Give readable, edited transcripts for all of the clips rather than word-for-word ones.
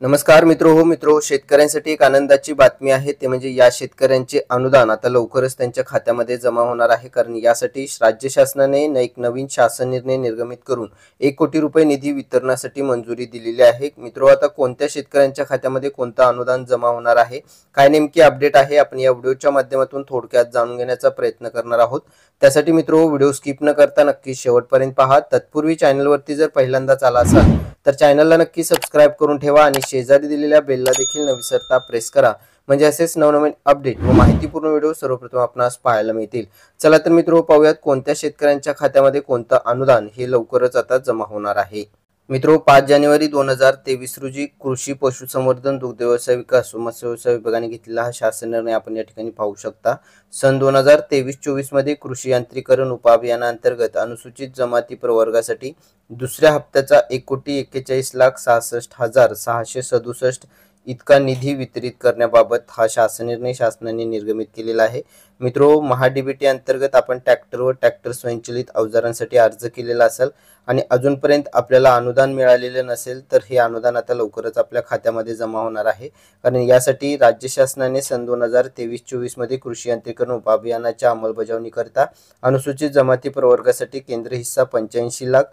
नमस्कार मित्रो शेतकऱ्यांसाठी एक आनंदाची बातमी आहे ते म्हणजे या शेतकऱ्यांचे अनुदान आता लवकरच त्यांच्या खात्यामध्ये जमा होणार आहे। कारण यासाठी राज्य शासनाने एक नवीन शासन निर्णय निर्गमित करून 1 कोटी रुपये निधी वितरणासाठी मंजुरी दिलेली आहे। मित्रो, आता कोणत्या शेतकऱ्यांच्या खात्यामध्ये कोणतं अनुदान जमा होणार आहे, काय नेमकी अपडेट आहे, आपण या व्हिडिओच्या माध्यमातून थोडक्यात जाणून घेण्याचा प्रयत्न करणार आहोत। त्यासाठी मित्रो, व्हिडिओ स्किप न करता नक्की शेवटपर्यंत पहा। तत्पूर्वी चॅनलवरती जर पहिल्यांदाच आला असाल तर चॅनलला नक्की सबस्क्राइब करून ठेवा आणि शेजारी दिलेल्या बेलला देखील न विसरता प्रेस करा, म्हणजे असेच नवनवीन अपडेट व माहितीपूर्ण व्हिडिओ सर्वप्रथम आपणास पाहायला मिळतील। चला तर मित्रो, पाहूयात कोणत्या शेतकऱ्यांच्या खात्यामध्ये कोणतं अनुदान हे लवकरच आता जमा होणार आहे। मित्रो, 5 जानेवारी 2023 रोजी कृषी पशुसंवर्धन दुग्ध व्यवसाय विकास व मत्स्य व्यवसाय विभागाने घेतलेला हा शासन निर्णय आपण या ठिकाणी पाहू शकता। सन 2023-24 मध्ये कृषी यांत्रिकरण उपअभियानांतर्गत अनुसूचित जमाती प्रवर्गासाठी दुसऱ्या हप्त्याचा 1,41,66,667 इतका निधी वितरित करण्याबाबत हा शासन निर्णय शासनाने निर्गमित केलेला आहे। मित्रो, महाडीबीटी अंतर्गत आपण ट्रॅक्टर व ट्रॅक्टर स्वयंचलित अवजारांसाठी अर्ज केलेला असेल आणि अजूनपर्यंत आपल्याला अनुदान मिळालेले नसेल तर हे अनुदान आता लवकरच आपल्या खात्यामध्ये जमा होणार आहे। कारण यासाठी राज्य शासनाने सन 2023-24 मध्ये कृषी यांत्रिकरण उपअभियानाच्या अंमलबजावणीकरता अनुसूचित जमाती प्रवर्गासाठी केंद्र हिस्सा 85 लाख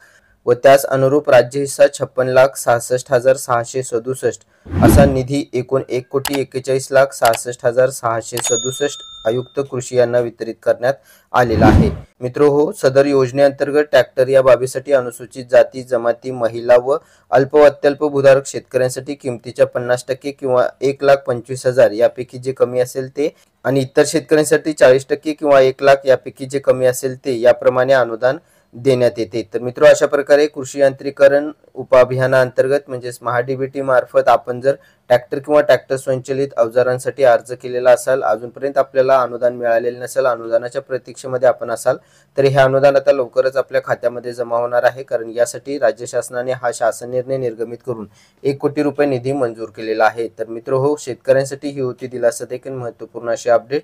व त्यास अनुरूप राज्य हिस्सा 56,66,667 असा निधी एकूण 1,41,66,667 आयुक्त कृषी यांना वितरित करण्यात आलेला आहे। मित्रो, सदर योजनेअंतर्गत ट्रॅक्टर या बाबीसाठी अनुसूचित जाती जमाती महिला व अल्प व अत्यल्प भूधारक शेतकऱ्यांसाठी किमतीच्या 50% किंवा 1,25,000 यापैकी जे कमी असेल ते आणि इतर शेतकऱ्यांसाठी 40% किंवा 1 लाख यापैकी जे कमी असेल ते याप्रमाणे अनुदान देण्यात येते। तर मित्रो, अशा प्रकारे कृषी यांत्रिकरण उपअभियानाअंतर्गत म्हणजेच महाडीबीटी मार्फत आपण जर ट्रॅक्टर किंवा ट्रॅक्टर स्वयंचलित अवजारांसाठी अर्ज केलेला असाल, अजूनपर्यंत आपल्याला अनुदान मिळालेले नसेल, अनुदानाच्या प्रतीक्षेमध्ये आपण असाल, तर हे अनुदान आता लवकरच आपल्या खात्यामध्ये जमा होणार आहे। कारण यासाठी राज्य शासनाने हा शासन निर्णय निर्गमित करून 1 कोटी रुपये निधी मंजूर केलेला आहे। तर मित्रो, शेतकऱ्यांसाठी ही होती दिलासा देखील महत्त्वपूर्ण अशी अपडेट।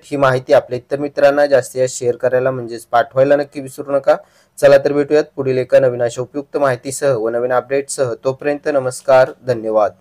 ही माहिती आपल्या इतर मित्रांना जास्तीत जास्त शेअर करायला म्हणजेच पाठवायला नक्की विसरू नका। चला तर भेटूयात पुढील एका नवीन अशा उपयुक्त माहितीसह व नवीन अपडेटसह। तोपर्यंत नमस्कार, धन्यवाद।